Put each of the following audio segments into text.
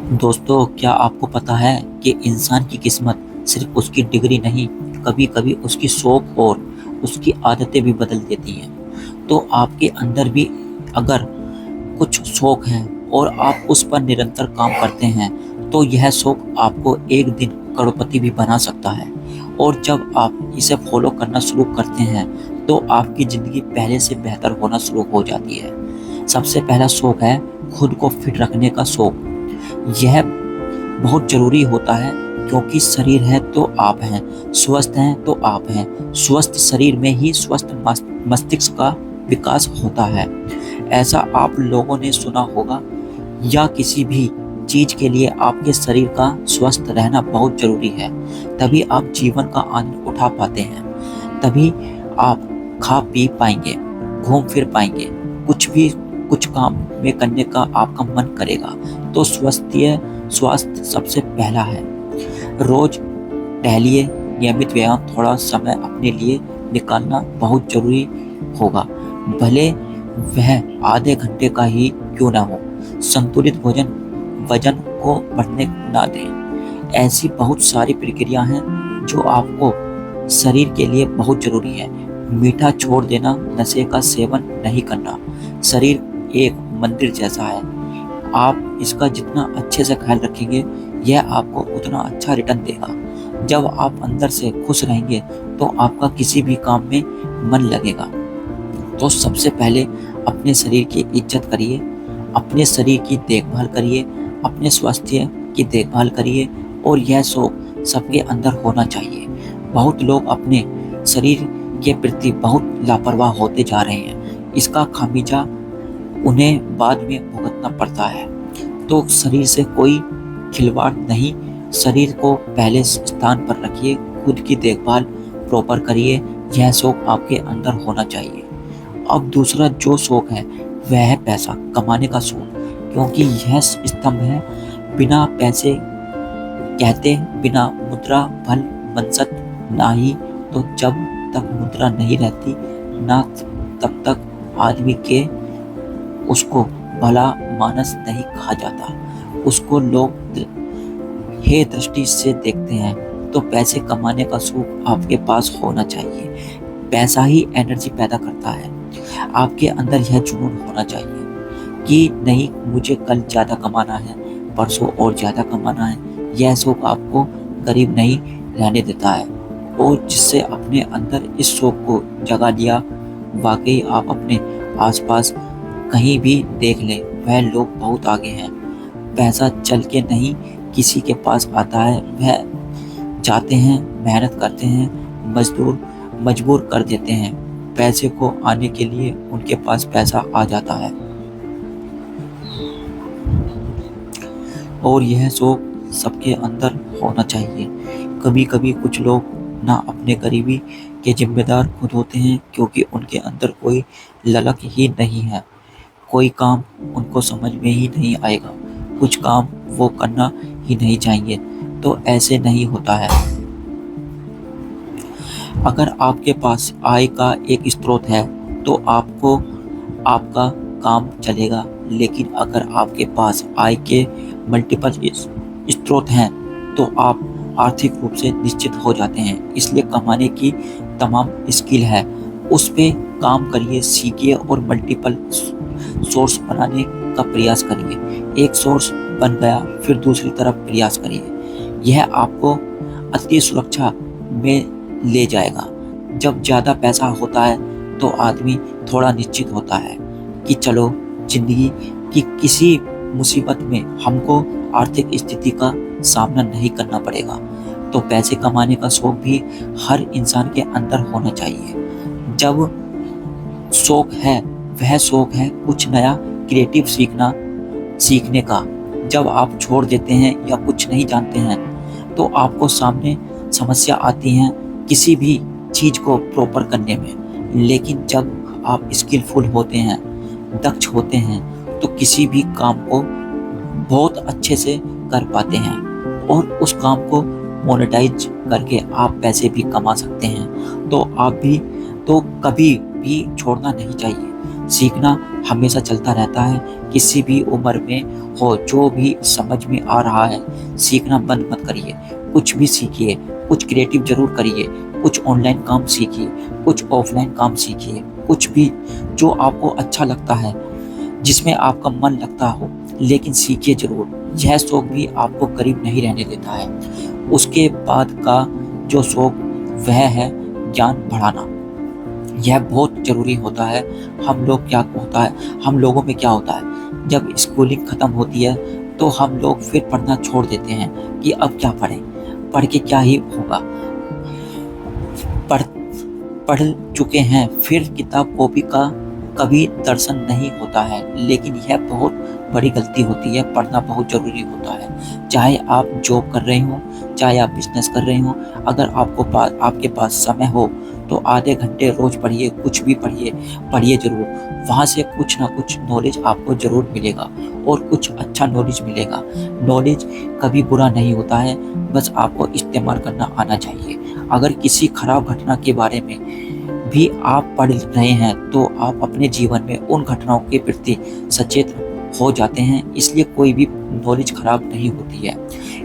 दोस्तों, क्या आपको पता है कि इंसान की किस्मत सिर्फ उसकी डिग्री नहीं, कभी-कभी उसकी सोच और उसकी आदतें भी बदल देती हैं। तो आपके अंदर भी अगर कुछ शौक है और आप उस पर निरंतर काम करते हैं, तो यह शौक आपको एक दिन करोड़पति भी बना सकता है। और जब आप इसे फॉलो करना शुरू करते हैं, तो आपकी ज़िंदगी पहले से बेहतर होना शुरू हो जाती है। सबसे पहला शौक है खुद को फिट रखने का शौक। यह बहुत ज़रूरी होता है, क्योंकि शरीर है तो आप हैं, स्वस्थ हैं तो आप हैं। स्वस्थ शरीर में ही स्वस्थ मस्तिष्क का विकास होता है। ऐसा आप लोगों ने सुना होगा, या किसी भी चीज़ के लिए आपके शरीर का स्वस्थ रहना बहुत ज़रूरी है। तभी आप जीवन का आनंद उठा पाते हैं, तभी आप खा पी पाएंगे, घूम फिर पाएंगे, कुछ काम में करने का आपका मन करेगा। तो स्वास्थ्य सबसे पहला है। रोज टहलिए, नियमित व्यायाम, थोड़ा समय अपने लिए निकालना बहुत ज़रूरी होगा, भले वह आधे घंटे का ही क्यों ना हो। संतुलित भोजन वजन को बढ़ने ना दें। ऐसी बहुत सारी प्रक्रिया हैं जो आपको शरीर के लिए बहुत ज़रूरी है। मीठा छोड़ देना, नशे का सेवन नहीं करना। शरीर एक मंदिर जैसा है, आप इसका जितना अच्छे से ख्याल रखेंगे, यह आपको उतना अच्छा रिटर्न देगा। जब आप अंदर से खुश रहेंगे, तो आपका किसी भी काम में मन लगेगा। तो सबसे पहले अपने शरीर की इज्जत करिए, अपने शरीर की देखभाल करिए, अपने स्वास्थ्य की देखभाल करिए, और यह शौक सबके अंदर होना चाहिए। बहुत लोग अपने शरीर के प्रति बहुत लापरवाह होते जा रहे हैं। इसका खामियाजा उन्हें बाद में भुगतना पड़ता है। तो शरीर से कोई खिलवाड़ नहीं, शरीर को पहले स्थान पर रखिए, खुद की देखभाल प्रॉपर करिए। यह शौक आपके अंदर होना चाहिए। अब दूसरा जो शौक है, वह है पैसा कमाने का शौक, क्योंकि यह स्तंभ है। बिना पैसे, कहते बिना मुद्रा फल मनसत नाही। तो जब तक मुद्रा नहीं रहती ना, तब तक आदमी के उसको भला मानस नहीं कहा जाता। उसको लोग हे दृष्टि से देखते हैं। तो पैसे कमाने का शौक आपके पास होना चाहिए। पैसा ही एनर्जी पैदा करता है। आपके अंदर यह जुनून होना चाहिए कि नहीं, मुझे कल ज़्यादा कमाना है, परसों और ज़्यादा कमाना है। यह शौक आपको गरीब नहीं रहने देता है। और जिससे अपने अंदर इस शौक को जगा दिया, वाकई आप अपने आसपास कहीं भी देख लें, वह लोग बहुत आगे हैं। पैसा चल के नहीं किसी के पास आता है, वह जाते हैं, मेहनत करते हैं, मजबूर कर देते हैं। पैसे को आने के लिए उनके पास पैसा आ जाता है। और यह शौक सबके अंदर होना चाहिए। कभी कभी कुछ लोग ना अपने गरीबी के जिम्मेदार खुद होते हैं, क्योंकि उनके अंदर कोई ललक ही नहीं है। कोई काम उनको समझ में ही नहीं आएगा, कुछ काम वो करना ही नहीं चाहेंगे। तो ऐसे नहीं होता है। अगर आपके पास आय का एक स्रोत है, तो आपका काम चलेगा। लेकिन अगर आपके पास आय के मल्टीपल स्रोत हैं, तो आप आर्थिक रूप से निश्चित हो जाते हैं। इसलिए कमाने की तमाम स्किल है, उस पे काम करिए, सीखिए और मल्टीपल सोर्स बनाने का प्रयास करिए। एक सोर्स बन गया, फिर दूसरी तरफ प्रयास करिए। यह आपको अति सुरक्षा में ले जाएगा। जब ज़्यादा पैसा होता है, तो आदमी थोड़ा निश्चित होता है कि चलो, जिंदगी की किसी मुसीबत में हमको आर्थिक स्थिति का सामना नहीं करना पड़ेगा। तो पैसे कमाने का शौक भी हर इंसान के अंदर होना चाहिए। जब शौक है, वह शौक है कुछ नया क्रिएटिव सीखने का। जब आप छोड़ देते हैं या कुछ नहीं जानते हैं, तो आपको सामने समस्या आती हैं किसी भी चीज़ को प्रॉपर करने में। लेकिन जब आप स्किलफुल होते हैं, दक्ष होते हैं, तो किसी भी काम को बहुत अच्छे से कर पाते हैं, और उस काम को मोनेटाइज करके आप पैसे भी कमा सकते हैं। तो आप भी तो कभी भी छोड़ना नहीं चाहिए। सीखना हमेशा चलता रहता है। किसी भी उम्र में हो, जो भी समझ में आ रहा है, सीखना बंद मत करिए। कुछ भी सीखिए, कुछ क्रिएटिव ज़रूर करिए, कुछ ऑनलाइन काम सीखिए, कुछ ऑफलाइन काम सीखिए, कुछ भी जो आपको अच्छा लगता है, जिसमें आपका मन लगता हो, लेकिन सीखिए ज़रूर। यह शौक भी आपको गरीब नहीं रहने देता है। उसके बाद का जो शौक वह है ज्ञान बढ़ाना। यह बहुत ज़रूरी होता है। हम लोगों में क्या होता है, जब स्कूलिंग ख़त्म होती है तो हम लोग फिर पढ़ना छोड़ देते हैं कि अब क्या पढ़ें, पढ़ के क्या ही होगा। पढ़ पढ़ चुके हैं, फिर किताब कॉपी का कभी दर्शन नहीं होता है। लेकिन यह बहुत बड़ी गलती होती है। पढ़ना बहुत ज़रूरी होता है। चाहे आप जॉब कर रहे हो, चाहे आप बिजनेस कर रहे हो, अगर आपके पास समय हो तो आधे घंटे रोज़ पढ़िए, कुछ भी पढ़िए ज़रूर। वहाँ से कुछ ना कुछ नॉलेज आपको ज़रूर मिलेगा और कुछ अच्छा नॉलेज मिलेगा। नॉलेज कभी बुरा नहीं होता है, बस आपको इस्तेमाल करना आना चाहिए। अगर किसी खराब घटना के बारे में भी आप पढ़ रहे हैं तो आप अपने जीवन में उन घटनाओं के प्रति सचेत हो जाते हैं। इसलिए कोई भी नॉलेज खराब नहीं होती है।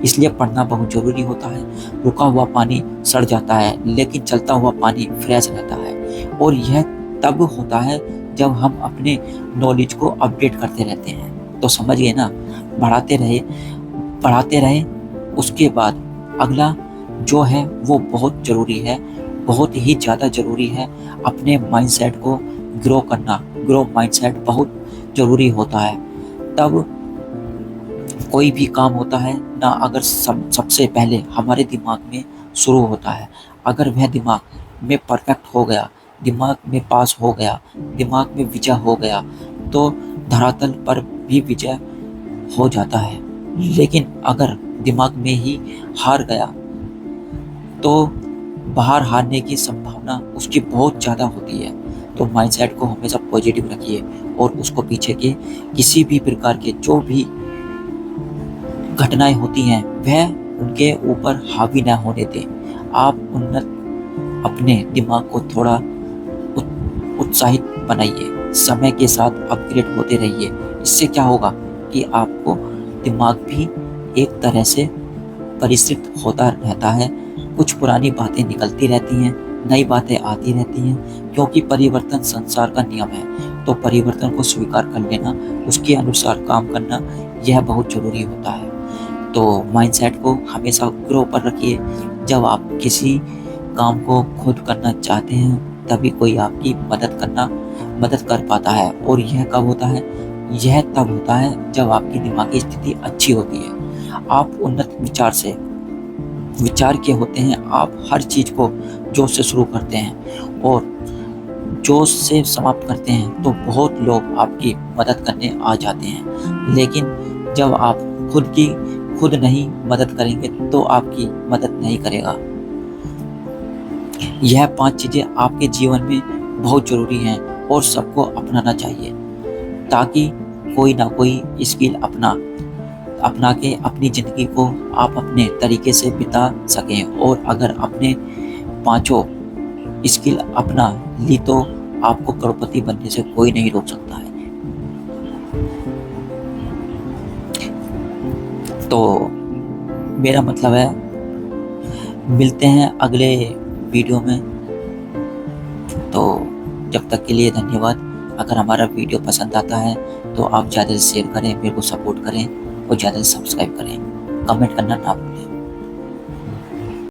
इसलिए पढ़ना बहुत ज़रूरी होता है। रुका हुआ पानी सड़ जाता है, लेकिन चलता हुआ पानी फ्रेश रहता है। और यह तब होता है जब हम अपने नॉलेज को अपडेट करते रहते हैं। तो समझिए ना, पढ़ाते रहे। उसके बाद अगला जो है वो बहुत ज़रूरी है, बहुत ही ज़्यादा ज़रूरी है। अपने माइंडसेट को ग्रो करना, ग्रो माइंडसेट बहुत ज़रूरी होता है। तब कोई भी काम होता है ना, अगर सबसे पहले हमारे दिमाग में शुरू होता है। अगर वह दिमाग में परफेक्ट हो गया, दिमाग में पास हो गया, दिमाग में विजय हो गया, तो धरातल पर भी विजय हो जाता है। लेकिन अगर दिमाग में ही हार गया तो बाहर हारने की संभावना उसकी बहुत ज़्यादा होती है। तो माइंडसेट को हमेशा पॉजिटिव रखिए और उसको पीछे के किसी भी प्रकार के जो भी घटनाएं होती हैं वह उनके ऊपर हावी ना होने दें। आप अपने दिमाग को थोड़ा उत्साहित बनाइए, समय के साथ अपग्रेड होते रहिए। इससे क्या होगा कि आपको दिमाग भी एक तरह से परिष्कृत होता रहता है। कुछ पुरानी बातें निकलती रहती हैं, नई बातें आती रहती हैं, क्योंकि परिवर्तन संसार का नियम है। तो परिवर्तन को स्वीकार कर लेना, उसके अनुसार काम करना, यह बहुत ज़रूरी होता है। तो माइंडसेट को हमेशा ग्रो पर रखिए। जब आप किसी काम को खुद करना चाहते हैं तभी कोई आपकी मदद कर पाता है। और यह कब होता है? यह तब होता है जब आपकी दिमागी स्थिति अच्छी होती है, आप उन्नत विचार के होते हैं, आप हर चीज़ को जोश से शुरू करते हैं और जोश से समाप्त करते हैं, तो बहुत लोग आपकी मदद करने आ जाते हैं। लेकिन जब आप खुद नहीं मदद करेंगे तो आपकी मदद नहीं करेगा। यह 5 चीज़ें आपके जीवन में बहुत ज़रूरी हैं और सबको अपनाना चाहिए, ताकि कोई ना कोई स्किल अपना के अपनी ज़िंदगी को आप अपने तरीके से बिता सकें। और अगर अपने 5 स्किल अपना ली तो आपको करोड़पति बनने से कोई नहीं रोक सकता है। तो मेरा मतलब है, मिलते हैं अगले वीडियो में। तो जब तक के लिए धन्यवाद। अगर हमारा वीडियो पसंद आता है तो आप ज़्यादा से शेयर करें, मेरे को सपोर्ट करें और ज़्यादा से सब्सक्राइब करें। कमेंट करना ना भूलें।